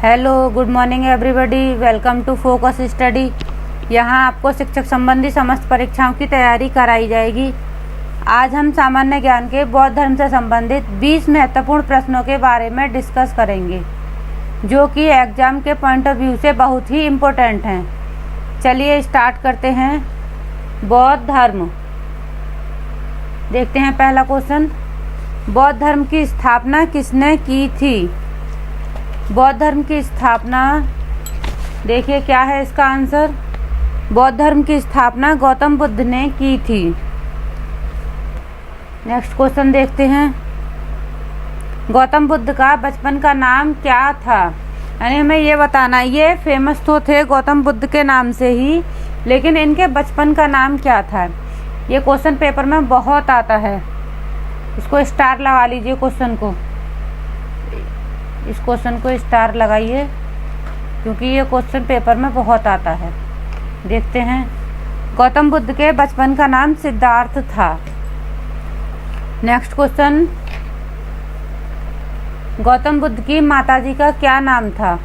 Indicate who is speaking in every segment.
Speaker 1: Hello, good morning everybody. Welcome to focus study. यहाँ आपको शिक्षक संबंधी समस्त परीक्षाओं की तैयारी कराई जाएगी। आज हम सामान्य ज्ञान के बौद्ध धर्म से संबंधित 20 महत्वपूर्ण प्रश्नों के बारे में डिस्कस करेंगे, जो कि एग्जाम के पॉइंट ऑफ व्यू से बहुत ही इम्पोर्टेंट हैं। चलिए स्टार्ट करते हैं। बौद्ध धर्म देखते हैं। पहला क्वेश्चन, बौद्ध धर्म की स्थापना किसने की थी? बौद्ध धर्म की स्थापना, देखिए क्या है इसका आंसर। बौद्ध धर्म की स्थापना गौतम बुद्ध ने की थी। नेक्स्ट क्वेश्चन देखते हैं। गौतम बुद्ध का बचपन का नाम क्या था? यानी हमें ये बताना, ये फेमस तो थे गौतम बुद्ध के नाम से ही, लेकिन इनके बचपन का नाम क्या था? ये क्वेश्चन पेपर में बहुत आता है। इसको स्टार लगा लीजिए। इस क्वेश्चन को स्टार लगाइए, क्योंकि ये क्वेश्चन पेपर में बहुत आता है। देखते हैं। गौतम बुद्ध के बचपन का नाम सिद्धार्थ था। नेक्स्ट क्वेश्चन, गौतम बुद्ध की माताजी का क्या नाम था?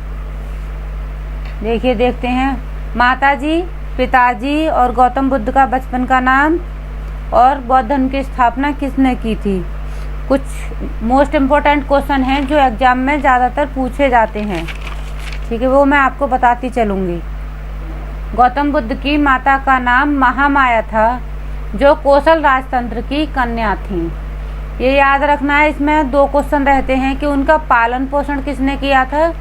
Speaker 1: देखिए, देखते हैं। माताजी, पिताजी और गौतम बुद्ध का बचपन का नाम और बौद्ध धर्म की स्थापना किसने की थी? कुछ मोस्ट इम्पोर्टेंट क्वेश्चन हैं जो एग्जाम में ज़्यादातर पूछे जाते हैं, ठीक है, वो मैं आपको बताती चलूँगी। गौतम बुद्ध की माता का नाम महामाया था, जो कौशल राजतंत्र की कन्या थी। ये याद रखना है। इसमें 2 क्वेश्चन रहते हैं कि उनका पालन पोषण किसने किया था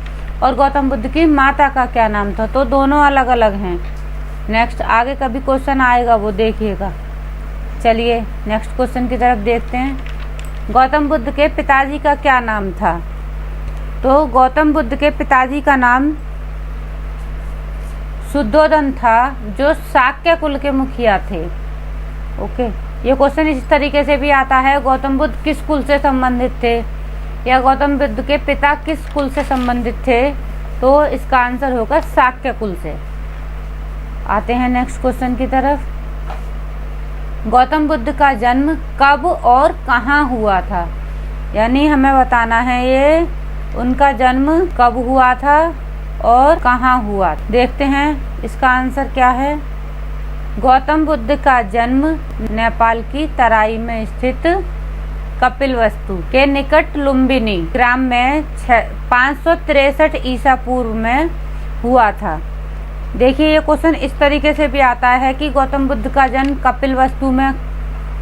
Speaker 1: और गौतम बुद्ध की माता का क्या नाम था, तो दोनों अलग अलग हैं। नेक्स्ट आगे कभी क्वेश्चन आएगा, वो देखिएगा। चलिए नेक्स्ट क्वेश्चन की तरफ देखते हैं। गौतम बुद्ध के पिताजी का क्या नाम था? तो गौतम बुद्ध के पिताजी का नाम शुद्धोधन था, जो शाक्य कुल के मुखिया थे। ओके, ये क्वेश्चन इस तरीके से भी आता है, गौतम बुद्ध किस कुल से संबंधित थे, या गौतम बुद्ध के पिता किस कुल से संबंधित थे? तो इसका आंसर होगा शाक्य कुल से। आते हैं नेक्स्ट क्वेश्चन की तरफ। गौतम बुद्ध का जन्म कब और कहाँ हुआ था? यानी हमें बताना है ये उनका जन्म कब हुआ था और कहाँ हुआ। देखते हैं इसका आंसर क्या है। गौतम बुद्ध का जन्म नेपाल की तराई में स्थित कपिलवस्तु के निकट लुम्बिनी ग्राम में 563 ईसा पूर्व में हुआ था। देखिए, ये क्वेश्चन इस तरीके से भी आता है कि गौतम बुद्ध का जन्म कपिलवस्तु में,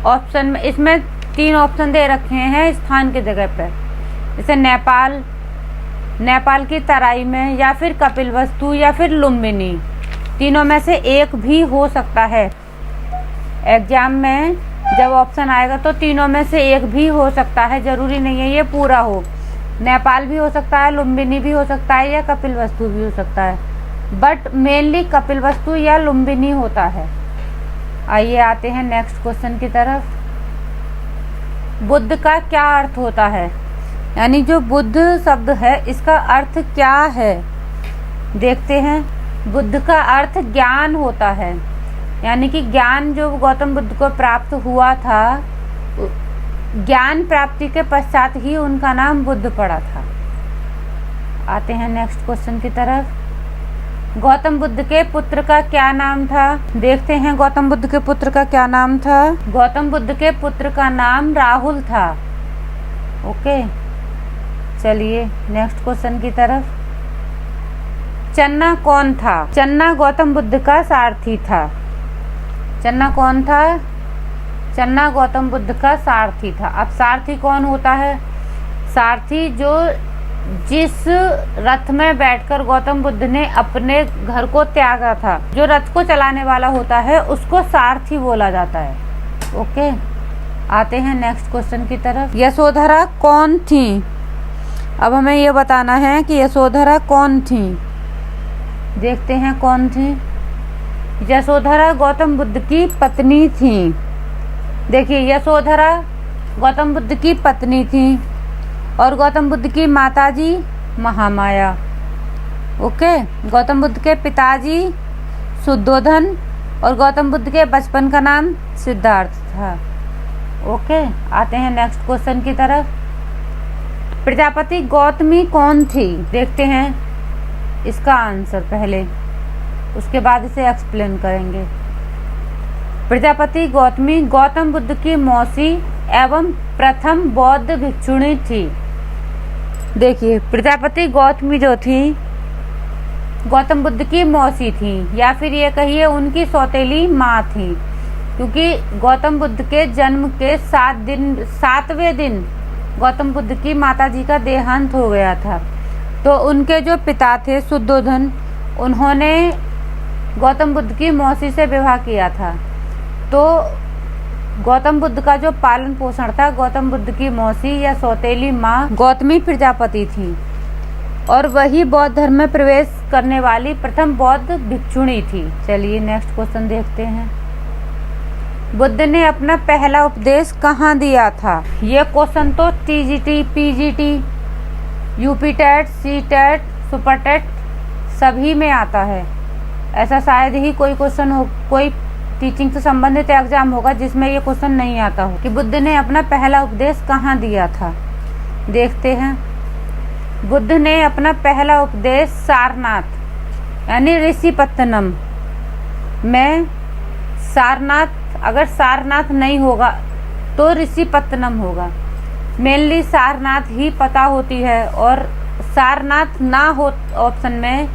Speaker 1: ऑप्शन में इसमें 3 ऑप्शन दे रखे हैं स्थान की जगह पे, जैसे नेपाल की तराई में, या फिर कपिलवस्तु, या फिर लुम्बिनी। तीनों में से एक भी हो सकता है। एग्जाम में जब ऑप्शन आएगा तो तीनों में से एक भी हो सकता है, जरूरी नहीं है ये पूरा हो। नेपाल भी हो सकता है, लुम्बिनी भी हो सकता है, या कपिलवस्तु भी हो सकता है, बट मेनली कपिलवस्तु या लुम्बिनी होता है। आइए आते हैं नेक्स्ट क्वेश्चन की तरफ। बुद्ध का क्या अर्थ होता है? यानी जो बुद्ध शब्द है, इसका अर्थ क्या है? देखते हैं। बुद्ध का अर्थ ज्ञान होता है, यानी कि ज्ञान जो गौतम बुद्ध को प्राप्त हुआ था, ज्ञान प्राप्ति के पश्चात ही उनका नाम बुद्ध पड़ा था। आते हैं नेक्स्ट क्वेश्चन की तरफ। गौतम बुद्ध के पुत्र का क्या नाम था? देखते हैं गौतम बुद्ध के पुत्र का क्या नाम था। गौतम बुद्ध के पुत्र का नाम राहुल था। ओके, चलिए नेक्स्ट क्वेश्चन की तरफ। चन्ना कौन था? चन्ना गौतम बुद्ध का सारथी था। चन्ना कौन था? चन्ना गौतम बुद्ध का सारथी था। अब सारथी कौन होता है? सारथी जो जिस रथ में बैठकर गौतम बुद्ध ने अपने घर को त्यागा था, जो रथ को चलाने वाला होता है, उसको सारथी बोला जाता है। ओके, आते हैं नेक्स्ट क्वेश्चन की तरफ। यशोधरा कौन थी? अब हमें ये बताना है कि यशोधरा कौन थी। देखते हैं कौन थी। यशोधरा गौतम बुद्ध की पत्नी थी। देखिए, यशोधरा गौतम बुद्ध की पत्नी थी और गौतम बुद्ध की माताजी महामाया। ओके, गौतम बुद्ध के पिताजी शुद्धोधन और गौतम बुद्ध के बचपन का नाम सिद्धार्थ था। ओके, आते हैं नेक्स्ट क्वेश्चन की तरफ। प्रजापति गौतमी कौन थी? देखते हैं। इसका आंसर पहले, उसके बाद इसे एक्सप्लेन करेंगे। प्रजापति गौतमी गौतम बुद्ध की मौसी एवं प्रथम बौद्ध भिक्षुणी थी। देखिए, प्रजापति गौतमी जो थी गौतम बुद्ध की मौसी थी, या फिर ये कहिए उनकी सौतेली माँ थी, क्योंकि गौतम बुद्ध के जन्म के 7वें दिन गौतम बुद्ध की माताजी का देहांत हो गया था। तो उनके जो पिता थे शुद्धोधन, उन्होंने गौतम बुद्ध की मौसी से विवाह किया था। तो गौतम बुद्ध का जो पालन पोषण था, गौतम बुद्ध की मौसी या सौतेली माँ गौतमी प्रजापति थी, और वही बौद्ध धर्म में प्रवेश करने वाली प्रथम बौद्ध भिक्षुणी थी। चलिए नेक्स्ट क्वेश्चन देखते हैं। बुद्ध ने अपना पहला उपदेश कहाँ दिया था? ये क्वेश्चन तो TGT, PGT, UP TET, C TET, super TET सभी में आता है। ऐसा शायद ही कोई क्वेश्चन हो, कोई टीचिंग से संबंधित एग्जाम होगा जिसमें ये क्वेश्चन नहीं आता हो कि बुद्ध ने अपना पहला उपदेश कहाँ दिया था। देखते हैं। बुद्ध ने अपना पहला उपदेश सारनाथ यानी ऋषिपत्तनम में, सारनाथ, अगर सारनाथ नहीं होगा तो ऋषिपत्तनम होगा। मेनली सारनाथ ही पता होती है, और सारनाथ ना हो ऑप्शन में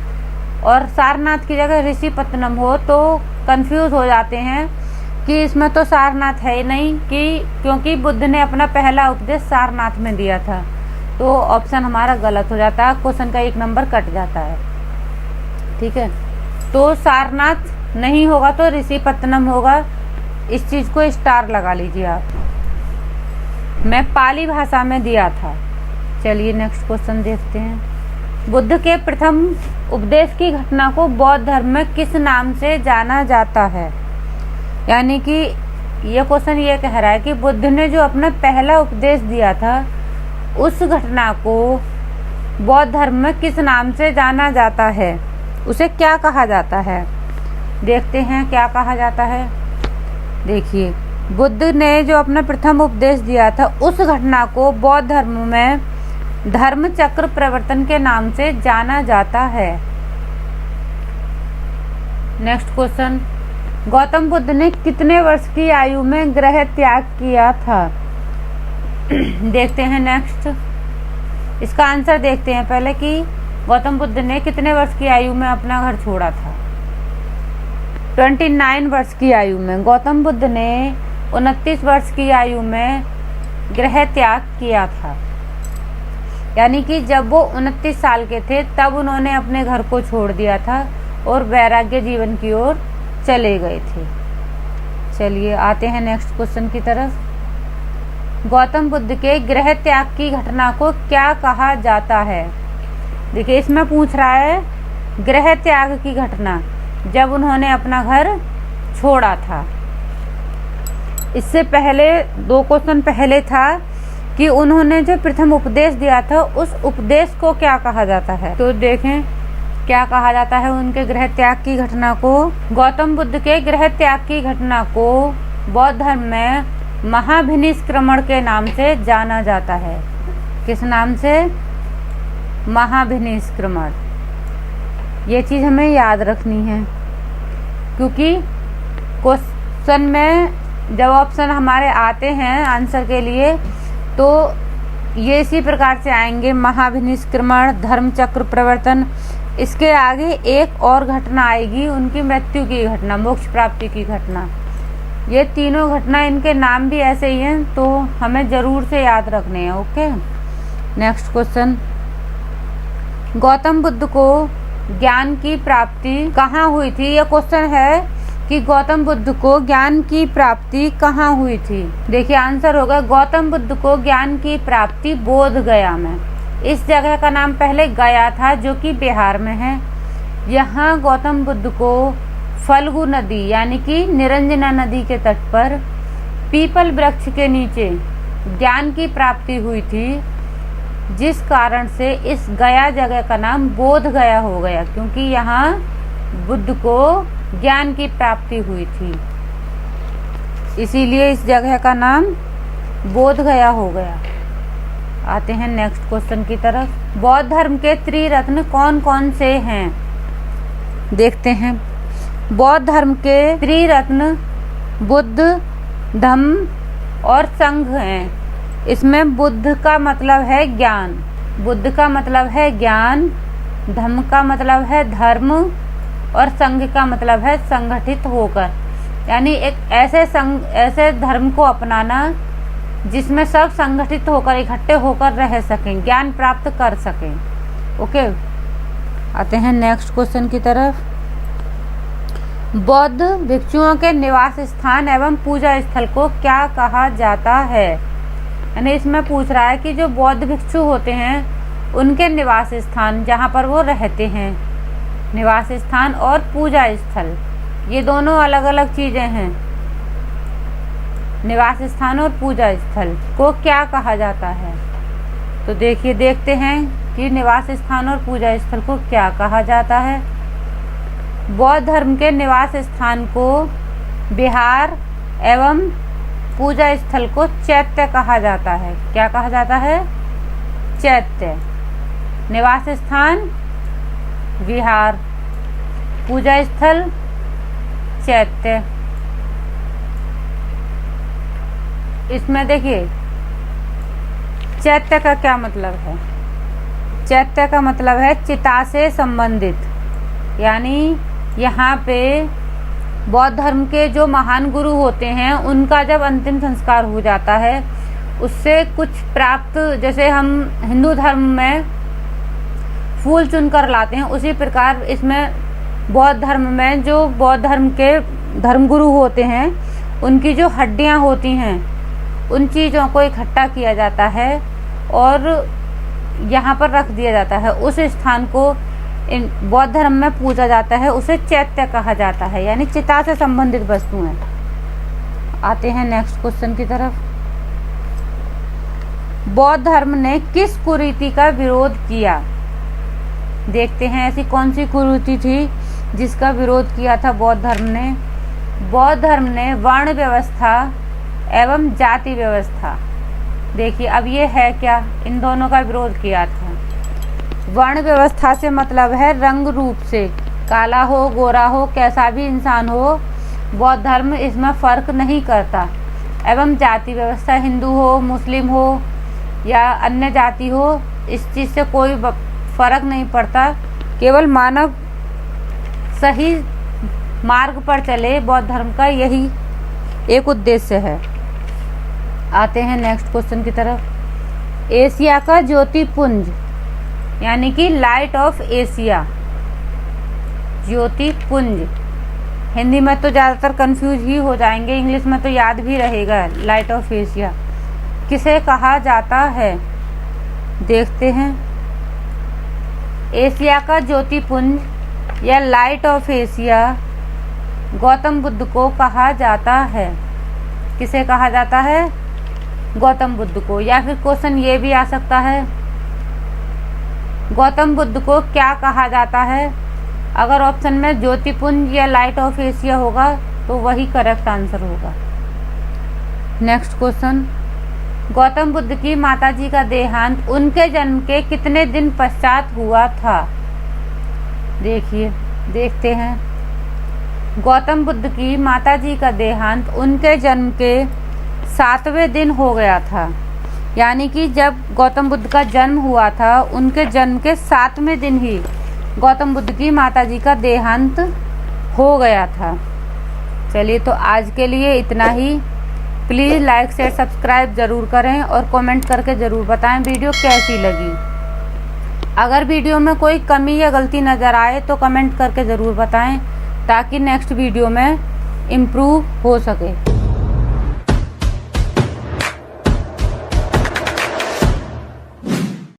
Speaker 1: और सारनाथ की जगह ऋषिपत्तनम हो तो कंफ्यूज हो जाते हैं कि इसमें तो सारनाथ है ही नहीं, क्योंकि बुद्ध ने अपना पहला उपदेश सारनाथ में दिया था। तो ऑप्शन हमारा गलत हो जाता है, क्वेश्चन का 1 नंबर कट जाता है। ठीक है, तो सारनाथ नहीं होगा तो ऋषिपत्तनम होगा। इस चीज को स्टार लगा लीजिए आप। मैं पाली भाषा में दिया था। चलिए नेक्स्ट क्वेश्चन देखते हैं। बुद्ध के प्रथम उपदेश की घटना को बौद्ध धर्म में किस नाम से जाना जाता है? यानी कि ये क्वेश्चन ये कह रहा है कि बुद्ध ने जो अपना पहला उपदेश दिया था, उस घटना को बौद्ध धर्म में किस नाम से जाना जाता है, उसे क्या कहा जाता है? देखते हैं क्या कहा जाता है। देखिए, बुद्ध ने जो अपना प्रथम उपदेश दिया था, उस घटना को बौद्ध धर्म में धर्म चक्र प्रवर्तन के नाम से जाना जाता है। Next question. गौतम बुद्ध ने कितने वर्ष की आयु में गृह त्याग किया था? देखते हैं नेक्स्ट। इसका आंसर देखते हैं पहले कि गौतम बुद्ध ने कितने वर्ष की आयु में अपना घर छोड़ा था। 29 वर्ष की आयु में। गौतम बुद्ध ने 29 वर्ष की आयु में गृह त्याग किया था, यानी कि जब वो 29 साल के थे तब उन्होंने अपने घर को छोड़ दिया था और वैराग्य जीवन की ओर चले गए थे। चलिए आते हैं नेक्स्ट क्वेश्चन की तरफ। गौतम बुद्ध के गृह त्याग की घटना को क्या कहा जाता है? देखिए, इसमें पूछ रहा है गृह त्याग की घटना, जब उन्होंने अपना घर छोड़ा था। इससे पहले 2 क्वेश्चन पहले था कि उन्होंने जो प्रथम उपदेश दिया था, उस उपदेश को क्या कहा जाता है। तो देखें क्या कहा जाता है उनके गृह त्याग की घटना को। गौतम बुद्ध के गृह त्याग की घटना को बौद्ध धर्म में महाभिनिष्क्रमण के नाम से जाना जाता है। किस नाम से? महाभिनिष्क्रमण। ये चीज़ हमें याद रखनी है, क्योंकि क्वेश्चन में जब ऑप्शन हमारे आते हैं आंसर के लिए तो ये इसी प्रकार से आएंगे। महाभिनिष्क्रमण, धर्म चक्र प्रवर्तन, इसके आगे एक और घटना आएगी, उनकी मृत्यु की घटना, मोक्ष प्राप्ति की घटना। ये तीनों घटना, इनके नाम भी ऐसे ही हैं, तो हमें जरूर से याद रखने हैं। Okay, next question. Gautam Buddha को ज्ञान की प्राप्ति कहाँ हुई थी? ये क्वेश्चन है कि गौतम बुद्ध को ज्ञान की प्राप्ति कहाँ हुई थी। देखिए आंसर होगा गौतम बुद्ध को ज्ञान की प्राप्ति बोध गया में। इस जगह का नाम पहले गया था, जो कि बिहार में है। यहाँ गौतम बुद्ध को फल्गु नदी यानी कि निरंजना नदी के तट पर पीपल वृक्ष के नीचे ज्ञान की प्राप्ति हुई थी, जिस कारण से इस गया जगह का नाम बोध गया हो गया, क्योंकि यहाँ बुद्ध को ज्ञान की प्राप्ति हुई थी, इसीलिए इस जगह का नाम बोध गया हो गया। आते हैं नेक्स्ट क्वेश्चन की तरफ। बौद्ध धर्म के त्रिरत्न कौन कौन से हैं? देखते हैं। बौद्ध धर्म के त्रिरत्न बुद्ध, धम्म और संघ हैं। इसमें बुद्ध का मतलब है ज्ञान, बुद्ध का मतलब है ज्ञान, धम्म का मतलब है धर्म और संघ का मतलब है संगठित होकर, यानी एक ऐसे धर्म को अपनाना जिसमें सब संगठित होकर इकट्ठे होकर रह सकें, ज्ञान प्राप्त कर सकें। ओके, आते हैं नेक्स्ट क्वेश्चन की तरफ। बौद्ध भिक्षुओं के निवास स्थान एवं पूजा स्थल को क्या कहा जाता है? यानी इसमें पूछ रहा है कि जो बौद्ध भिक्षु होते हैं उनके निवास स्थान, जहाँ पर वो रहते हैं, निवास स्थान और पूजा स्थल, ये दोनों अलग अलग चीजें हैं। निवास स्थान और पूजा स्थल को क्या कहा जाता है? तो देखिए, देखते हैं कि निवास स्थान और पूजा स्थल को क्या कहा जाता है। बौद्ध धर्म के निवास स्थान को विहार एवं पूजा स्थल को चैत्य कहा जाता है। क्या कहा जाता है? चैत्य। निवास स्थान विहार, पूजा स्थल चैत्य। इसमें देखिए चैत्य का क्या मतलब है? चैत्य का मतलब है चिता से संबंधित, यानी यहाँ पे बौद्ध धर्म के जो महान गुरु होते हैं उनका जब अंतिम संस्कार हो जाता है उससे कुछ प्राप्त, जैसे हम हिंदू धर्म में फूल चुनकर लाते हैं, उसी प्रकार इसमें बौद्ध धर्म में जो बौद्ध धर्म के धर्मगुरु होते हैं उनकी जो हड्डियां होती हैं उन चीज़ों को इकट्ठा किया जाता है और यहाँ पर रख दिया जाता है। उस स्थान को इन बौद्ध धर्म में पूजा जाता है, उसे चैत्य कहा जाता है, यानी चिता से संबंधित वस्तु हैं। आते हैं नेक्स्ट क्वेश्चन की तरफ। बौद्ध धर्म ने किस कुरीति का विरोध किया? देखते हैं ऐसी कौन सी कुरीति थी जिसका विरोध किया था बौद्ध धर्म ने। बौद्ध धर्म ने वर्ण व्यवस्था एवं जाति व्यवस्था, देखिए अब ये है क्या, इन दोनों का विरोध किया था। वर्ण व्यवस्था से मतलब है रंग रूप से, काला हो गोरा हो कैसा भी इंसान हो, बौद्ध धर्म इसमें फर्क नहीं करता। एवं जाति व्यवस्था, हिंदू हो मुस्लिम हो या अन्य जाति हो, इस चीज़ से कोई फर्क नहीं पड़ता, केवल मानव सही मार्ग पर चले, बौद्ध धर्म का यही एक उद्देश्य है। आते हैं नेक्स्ट क्वेश्चन की तरफ। एशिया का ज्योतिपुंज यानी कि लाइट ऑफ एशिया, ज्योतिपुंज, हिंदी में तो ज़्यादातर कंफ्यूज ही हो जाएंगे, इंग्लिश में तो याद भी रहेगा। लाइट ऑफ एशिया किसे कहा जाता है? देखते हैं। एशिया का ज्योतिपुंज या light of Asia Gautam Buddha को कहा जाता है। किसे कहा जाता है? गौतम बुद्ध को। या फिर क्वेश्चन ये भी आ सकता है, गौतम बुद्ध को क्या कहा जाता है? अगर ऑप्शन में ज्योतिपुंज या लाइट ऑफ एशिया होगा तो वही करेक्ट आंसर होगा। Next question. गौतम बुद्ध की माताजी का देहांत उनके जन्म के कितने दिन पश्चात हुआ था? देखिए, देखते हैं। गौतम बुद्ध की माताजी का देहांत उनके जन्म के 7वें दिन हो गया था, यानी कि जब गौतम बुद्ध का जन्म हुआ था उनके जन्म के 7वें दिन ही गौतम बुद्ध की माताजी का देहांत हो गया था। चलिए, तो आज के लिए इतना ही। प्लीज़ लाइक शेयर सब्सक्राइब ज़रूर करें और कमेंट करके ज़रूर बताएं वीडियो कैसी लगी। अगर वीडियो में कोई कमी या गलती नज़र आए तो कमेंट करके ज़रूर बताएं ताकि नेक्स्ट वीडियो में इम्प्रूव हो सके।